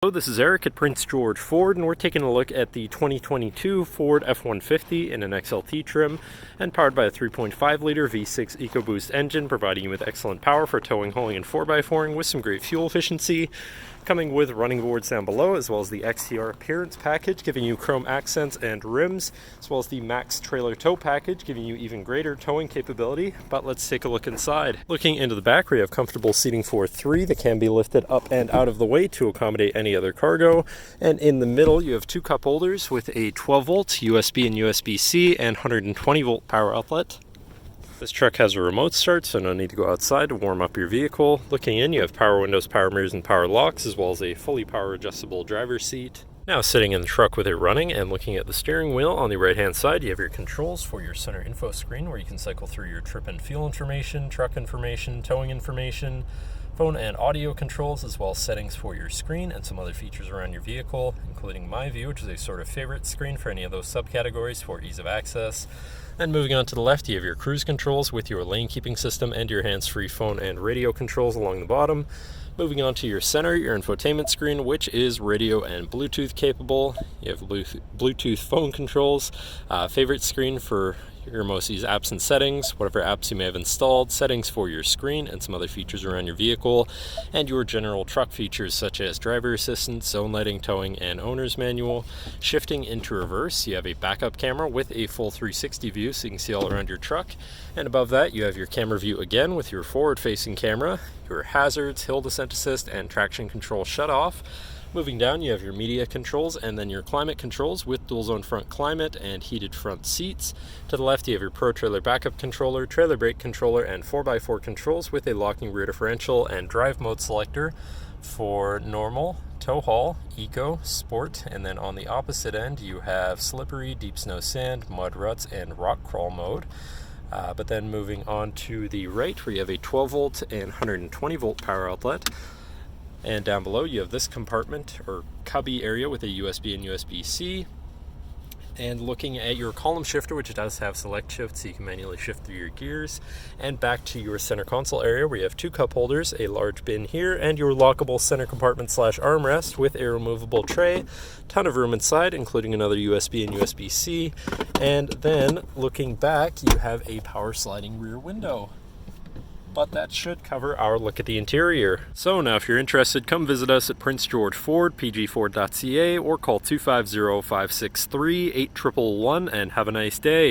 Hello, this is Eric at Prince George Ford, and we're taking a look at the 2022 Ford F-150 in an XLT trim and powered by a 3.5-liter V6 EcoBoost engine, providing you with excellent power for towing, hauling, and 4x4ing with some great fuel efficiency. Coming with running boards down below, as well as the XTR appearance package, giving you chrome accents and rims, as well as the Max trailer tow package, giving you even greater towing capability. But let's take a look inside. Looking into the back, we have comfortable seating for three that can be lifted up and out of the way to accommodate any other cargo. And in the middle, you have two cup holders with a 12-volt USB and USB-C and 120-volt power outlet. This truck has a remote start, so no need to go outside to warm up your vehicle. Looking in, you have power windows, power mirrors, and power locks, as well as a fully power adjustable driver's seat. Now sitting in the truck with it running and looking at the steering wheel, on the right hand side you have your controls for your center info screen, where you can cycle through your trip and fuel information, truck information, towing information, phone and audio controls, as well as settings for your screen and some other features around your vehicle, including My View, which is a sort of favorite screen for any of those subcategories for ease of access. And moving on to the left, you have your cruise controls with your lane keeping system and your hands-free phone and radio controls along the bottom. Moving on to your center, your infotainment screen, which is radio and Bluetooth capable. You have Bluetooth phone controls, favorite screen for your most used apps and settings, whatever apps you may have installed, settings for your screen, and some other features around your vehicle, and your general truck features such as driver assistance, zone lighting, towing, and owner's manual. Shifting into reverse, you have a backup camera with a full 360 view so you can see all around your truck, and above that you have your camera view again with your forward-facing camera, your hazards, hill descent assist, and traction control shut-off. Moving down, you have your media controls and then your climate controls with dual zone front climate and heated front seats. To the left, you have your Pro Trailer backup controller, trailer brake controller, and 4x4 controls with a locking rear differential and drive mode selector for normal, tow haul, eco, sport, and then on the opposite end, you have slippery, deep snow, sand, mud ruts, and rock crawl mode. But then moving on to the right, where you have a 12-volt and 120-volt power outlet. And down below you have this compartment or cubby area with a USB and USB-C. And looking at your column shifter, which does have select shift so you can manually shift through your gears. And back to your center console area, where you have two cup holders, a large bin here, and your lockable center compartment / armrest with a removable tray. Ton of room inside, including another USB and USB-C. And then looking back, you have a power sliding rear window. But that should cover our look at the interior. So now if you're interested, come visit us at Prince George Ford, pgford.ca, or call 250-563-8111 and have a nice day.